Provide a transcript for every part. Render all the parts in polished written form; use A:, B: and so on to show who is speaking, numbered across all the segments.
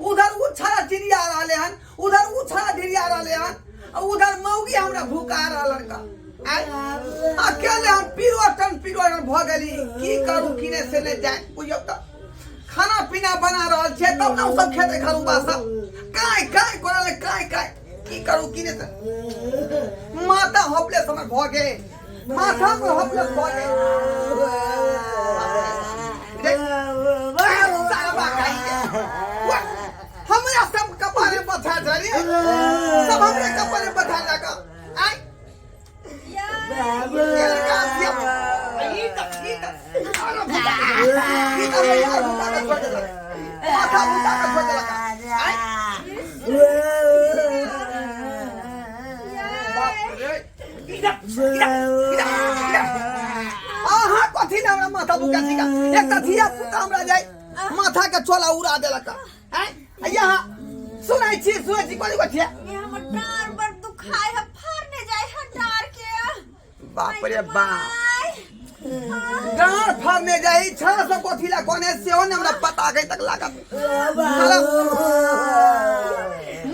A: उधर उछाला चिड़िया रहले हन, उधर उछाला चिड़िया रहले हन, उधर मौगी हमरा भूखा रहलन का। अकेले हम पीरोटन भ गेली, की करू किने से ने जाय बुझियो त खाना पीना बना रहल छै तब ना सब खेते खरुबा सब काय काय करले काय काय की करू किने से माथा हपले समय भ गे, माथा पर हपले भ गे हमरा सब कपारे बथा धरी सब हमरे कपारे बथा लगा आई माथा बुका एक धिया पुता हमरा जाय माथा के चोला उड़ा देलक यहाँ सुनाई छी कोनी बठिया
B: ये हमर डार बड़ दुखाय है फाड़ने जाय है डार के
A: बाप रे बाप डार फाड़ने जाई छा सब कोथिला कोने से हो ने हमरा पता गई तक लागत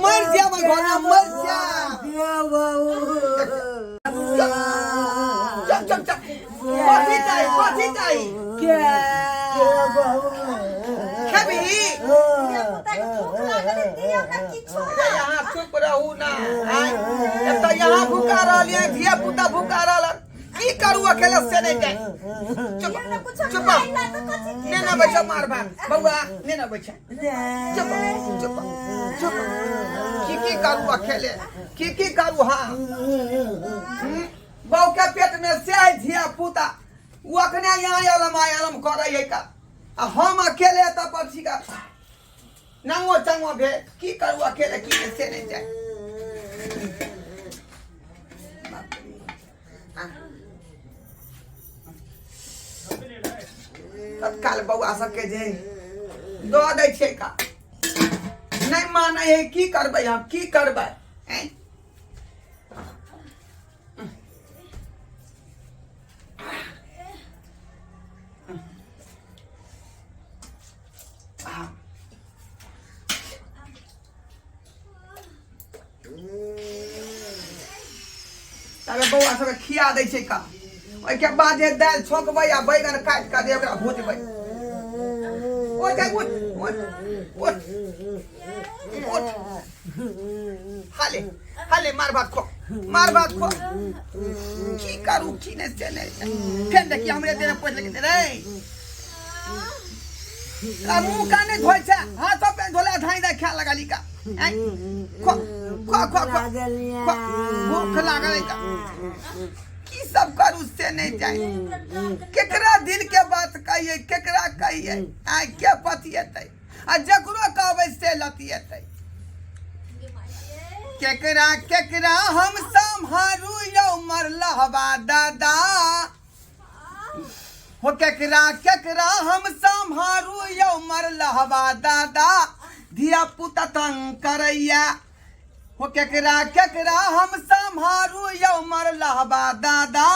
A: मर जा मैं घर में मर जा चल कोथी जाई क्या कभी यहाँ चुप रहू ना तो यहाँ भूखा रहा धिया पुता भूखा रहा की करू अकेले से नहीं जाए चुप ने ना बच्चा मार बार बउआ ने ना बच्चा चुप चुप चुप की करू अकेले की करू हाँ बहू के पेट में से धिया पुता वो अखने यहाँ आलम करे है का हम अकेले तब पक्षी का नंगो चंगो भे की करू अकेले की से नहीं जाए तत्काल बउआ सबके जे दो दै छै का नहीं माने है की करबै हम की करबै तबे बउआ सब खिया दै छै का ओइ के बाद जे दाल छोकबै आ बैगन काट के दे ओकरा भूजबै ओइ के उठ हाले मार भात खो की करू की ने से नहीं फेन देखि हमरे देने पैसा के रे आ मुंह काने धोइ छै हाथ पे धोला धाई दा खा लगाली का खो भूख लागल का की सब करू से नहीं जाए केकरा दिल के बात कहिए केकरा कहिए आ के पतियतै आ जकरो कहबै से लतियतै केकरा हम संभारू यौ मरलहबा दादा हो केकरा हम संभारू यौ मरलहबा दादा धिया पुता तंग करैया हो केकरा हम संभारू यौ मरलहबा दादा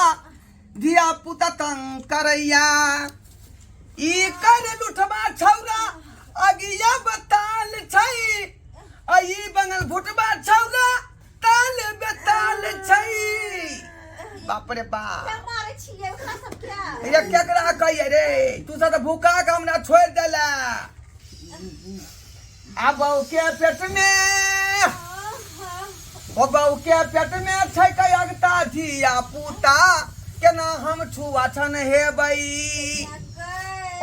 A: धिया पुता तंग करैया ई कर लुठबा छौरा अगिया बताल छै आई बंगल भुटबा छौरा ताल बेताल छै बाप रे बाप
B: क्या मारे छिए ओकरा सब क्या
A: ये केकरा कहिए रे तू सब भूखा के हमरा छोड़ देला आ बहू के पेट में ओ बहू के पेट में छै कयगता धिया पुता केना हम छुआ छन हेबै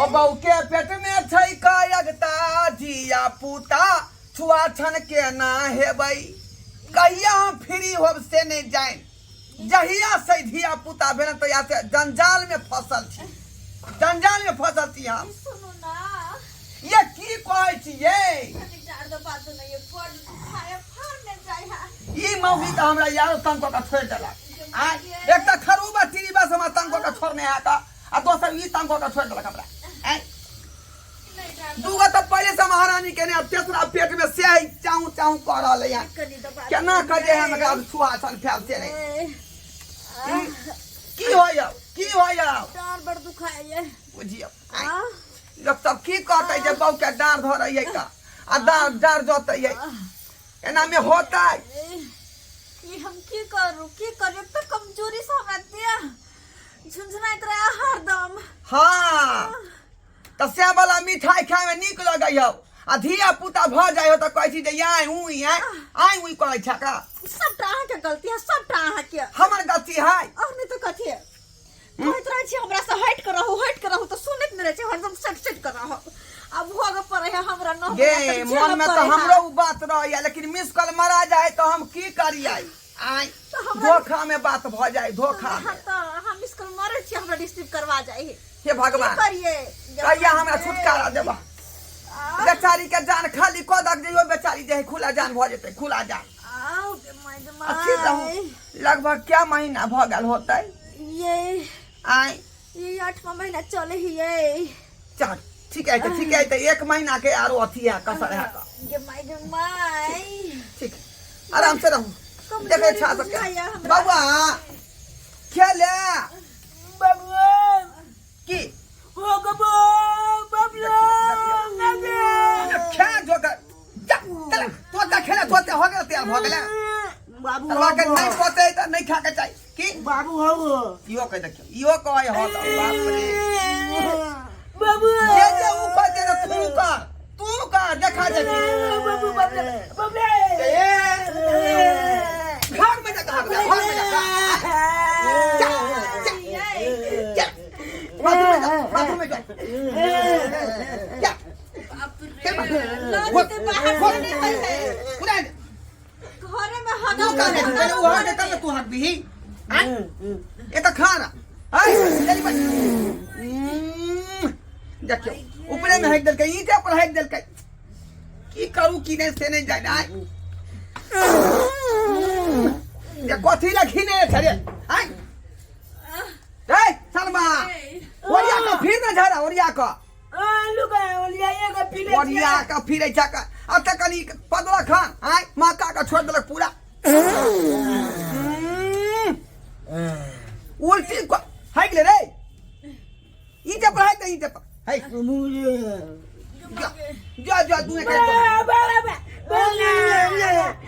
A: ओ बहू के पेट में छै कयगता धिया पुता छुआ छन केना हेबै कहिया हम फ्री होब से नहीं जाए जहिया से धिया पुता भेल तो या से जंजाल में फसल छी हम
B: सुनो ना
A: ये की कहै छी ये
B: डार दो बात नहीं ये बड़ खाए फाड़ने जाय है
A: ई मौगी त हमरा यार तंग क छोड़ देला आ एक त खरू नहीं है का आ दोसर ई तंग को छोड़ देलक हमरा हैं दूगो तो पहले से महारानी के ने अब तेसरा पेट में स्याही चाऊ चाऊ कर रहल है केना कजे हम एकरा छुआ सन फैल से नहीं की होय
B: डार बड़ दुखाए
A: बुझियो लोग सब की कहते जे बहू के डार धर रही है का आ डार जोते है एना में होता है
B: ये हम की करू तो कमजोरी से हमरा दिया झुंझुनाइत रहे हरदम
A: हाँ तो से वाला मिठाई खाए में निक लगे हो आ धिया पुता भ जाय हो तो कहै छी जे आई उई कहै छ का
B: सबटा अहाँ के गलती है सबटा अहाँ के
A: हमर गलती है
B: और नहीं तो कथी है कहत रहे छी हमरा से हट कर रहू तो सुनत नहीं रहे छी हरदम सट कर रहू अब भोग पड़े है हमरा न
A: गे मन में तो हमरो बात रहै लेकिन मिस कॉल मारा जाए तो हम की करियै आई धोखा में बात भ जाए धोखा में
B: तो हम मिस कॉल मारे छी हमरा रिसीव करवा जाए
A: हे भगवान कहिया हमरा छुटकारा देबा बेचारी के जान खाली क दक जइयो बेचारी जे खुला जान भ जेतै खुला जान
B: आओ गे माय
A: अच्छी रहूं लगभग क्या महीना भ गेल होतै
B: ये
A: आई
B: ये 8वां महीना चले ही ये
A: चल ठीक है तो 1 महीना के आरो अथी है कसर है का
B: गे माय
A: ठीक आराम से रहूं देखे छा सके बाबा खेले
C: बाबू
A: की
C: हो गबो बाबलो
A: खेल जो कर चल तो खेले तो हो गेल तैयार भ गेले
C: बाबू
A: तलवा के नहीं पोते त नहीं खा के चाहि की
C: बाबू हो
A: इहो कह देखियो इहो कहे हो तो बाप रे
C: बाबू
A: जे ऊपर दे तू कर देखा दे
C: बाबू बाबू
A: घर में जा बाथरूम में जा क्या
B: लोते बाहर नहीं है
A: उड़ा
B: घरे में
A: तू
B: हगा
A: का दे पहले वो हाथ दे तू हाथ भी ये तो खाना हाय जल्दी बन देखियो ऊपरे में हेक दल के ईटे पर हेक दल के की करू की नहीं से नहीं जाए ये कथी लखी ने छरे हाय रे सलमा ओरिया का फिर न झरा ओरिया का
C: लुका ओलिया का फिर
A: ओरिया का फिर छका अब तक कनी पदवा खान हाय माका का छोड़ देलक पूरा उल्टी को हाइक ले रे ईटे पर हाइक ईटे पर हाय
C: मुझे
A: जा तू ने कर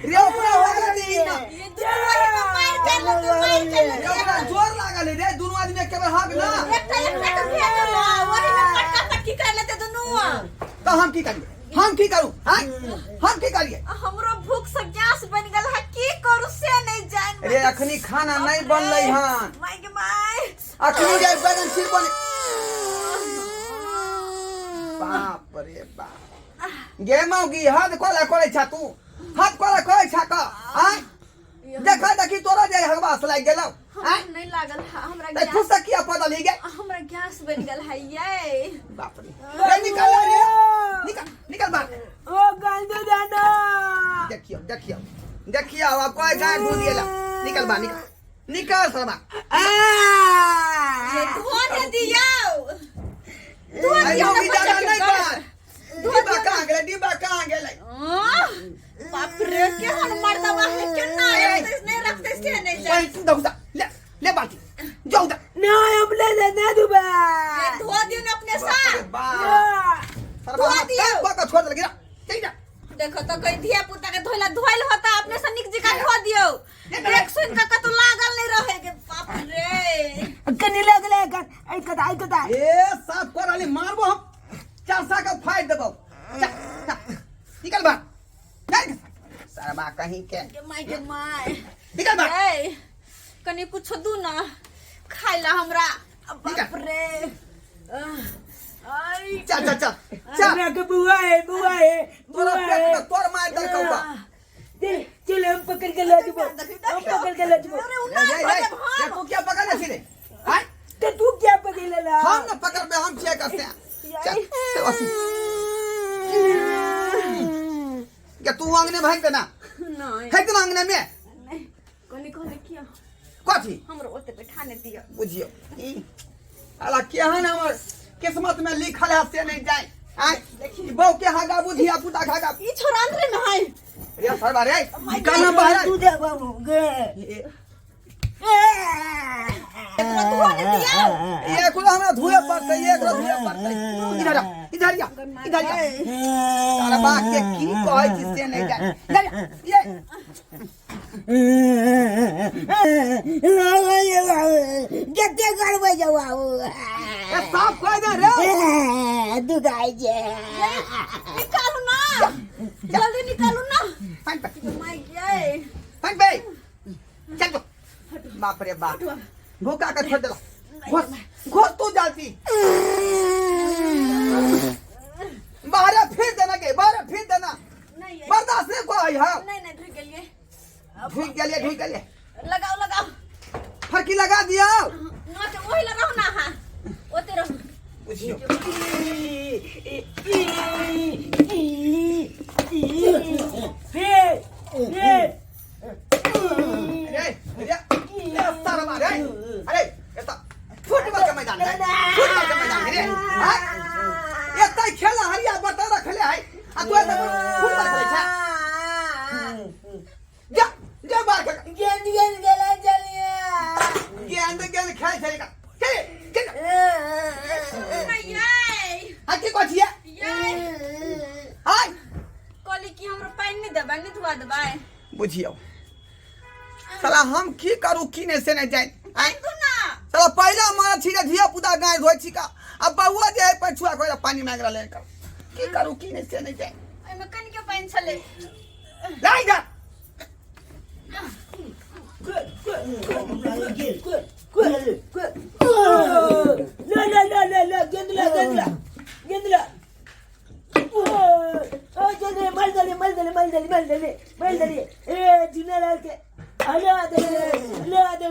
A: रे ओकरा हो गेल ना
B: ये दूर मार कर लो तू मार कर लो
A: ओकरा जोर लागल रे दोनों आदमी के हक ना
B: एक तो भेज लो वही में पटका पटकी कर लेते दोनों
A: तो हम की करिए हम की करूं हां हम की करिए
B: हमरो भूख से गैस बन गेल है की करू से नहीं जान
A: रे अखनी खाना नहीं बनलै हन
B: माय गे माय
A: अखनी जे बैगन सिर बने बाप रे बाप गे मौगी हाथ कोला कोले छा तू हाथ कोला कोले छा का हां देखा देखी तोरा जे हगवास लाग गेलौ
B: हमरा नहीं लागल है हमरा
A: ते
B: गैस
A: खुश किया पता ली गे
B: हमरा गैस बन गेल है ये
A: बाप रे निकल रे निकल बाहर
C: ओ गांधो दादा
A: देखियो अब कोई गाय दूध दिएला निकल बा निकल सरबा
B: ये धोने दियो
A: आई मौगी दादा नहीं बात डिब्बा कहां गेलै
B: बाप रे के हन मर्दा है के ना नहीं रखते से नहीं जाए
A: तू दउसा ले बाटी जाऊ दा
C: ना अब ले ना दुबा
B: ये धो दियो ना अपने साथ
A: सरबा का छोड़ दे गिरा चल जा
B: देखो तो कोई धिया पुता के धोइल होता अपने से निक जी का धो दियो देख सुन का तो लागल नहीं रहे के बाप रे
C: कनी लगले का आई कदा
A: ए साफ कर वाली मारबो हम चासा का फाइट देबो निकल बा सरबा कहीं के
B: माय
A: निकल बा
B: कनी कुछ दू ना खाइला हमरा बाप रे आई
A: चल
C: हमरा के बुआ है
A: तोरा पेट में तोर मार दल कौवा
C: चल हम पकड़ के ले जबो
A: ये तू क्या पकड़ छी रे हां
C: तो तू क्या पकड़ लेला
A: हम न पकड़ में हम चेक करते हैं चल क्या तू आंगने भाग देना
B: नहीं
A: है कि आंगने में
B: नहीं कोनी किया
A: कथी
B: हमरो ओते पे ठाने दियो
A: बुझियो अला केहन हमर किस्मत में लिखल है से नहीं जाए आय देखी बहू के हागा बुधिया पुता खागा
B: ई छोरा अंदर में है
A: रे सरबा रे निकालना बाहर
C: तू दे बाबू गे
B: तू ने दिया
A: ये कुल हमरा धुए पड़ते एक धुए पड़ते इधर आ इधर तारा बा के की कहै छी से नहीं जाए इधर ये
C: जते करबै जाऊ
A: ए साफ कह दे रे
C: तू गाय जे
B: निकालू ना जल्दी निकालू ना
A: पानी पे
B: माय ये
A: पानी पे चल तो बाप रे बाप भूखा का छोड़ देला घोष तू जाती बाहर फिर देना के बाहर फिर देना
B: नहीं
A: बर्दाश्त नहीं कोई हां
B: नहीं ढुक
A: गलिए
B: लगाओ
A: फरकी लगा दिया
B: ना तो वही लगाओ ना हां ओते रहो
A: बुझियो अरे सारा मारे अरे एता फुटबॉल का मैदान है फुटबॉल का मैदान है हां एता खेला हरिया बता रखले है आ तू एता फुटबॉल खेलै छै जा बाहर का
C: गेंद गेला चलिए
A: गेंद खेल छेगा चल
B: ये
A: हकी को छिया
B: ये
A: हाय
B: कोली की हमरो पानी नहीं देबा नहीं धुआ देबा
A: बुझियो साला हम की करू की ने से नहीं जाए आय
B: तू ना
A: साला पहला मारा छिया धिया पुता गाय धोइ छिका अब बउआ जे है पछुआ कोई पानी मांग रहा लेकर की करू की ने से नहीं जाए
B: ओय में कन के पानी चले
A: लाई जा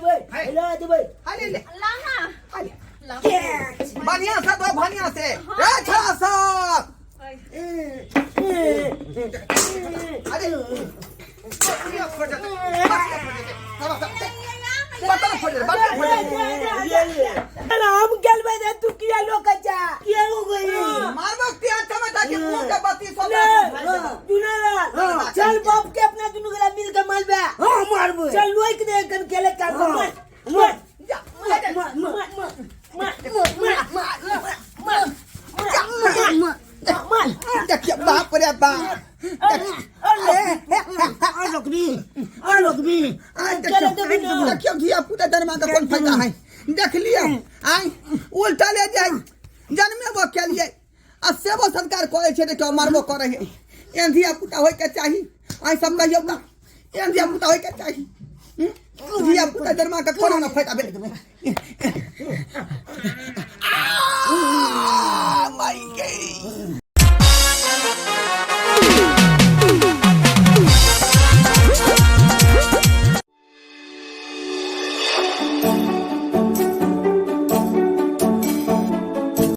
A: हाले ले
B: ला ना
A: हाले
B: ला
A: बढ़िया से दो बढ़िया से रे छड़ा सब अरे बढ़िया फोड़ दे बता फोड़ दे
C: हम गेलबै रे तू किया लोकचा किया हो गई
A: मारबो तिया टमाटा के मुंह के बत्ती सो
C: दुनाला चल बाप के अपना दुनु गला मिल के मारबे हां मारबो चल लोइक दे कन केले का मार
A: जा देखिए बाप रे बाप देखियो घिया पुता दरमा का कौन फायदा है देख लिया आई उल्टा ले जाए जन्मे वो के लिए आ सेवा संस्कार करे छे तो मारबो करे है एन धिया पुता होय के चाही आई सब कहियो ना एन धिया पुता होय के चाही धिया पुता दरमा का कोनो ना फायदा भेल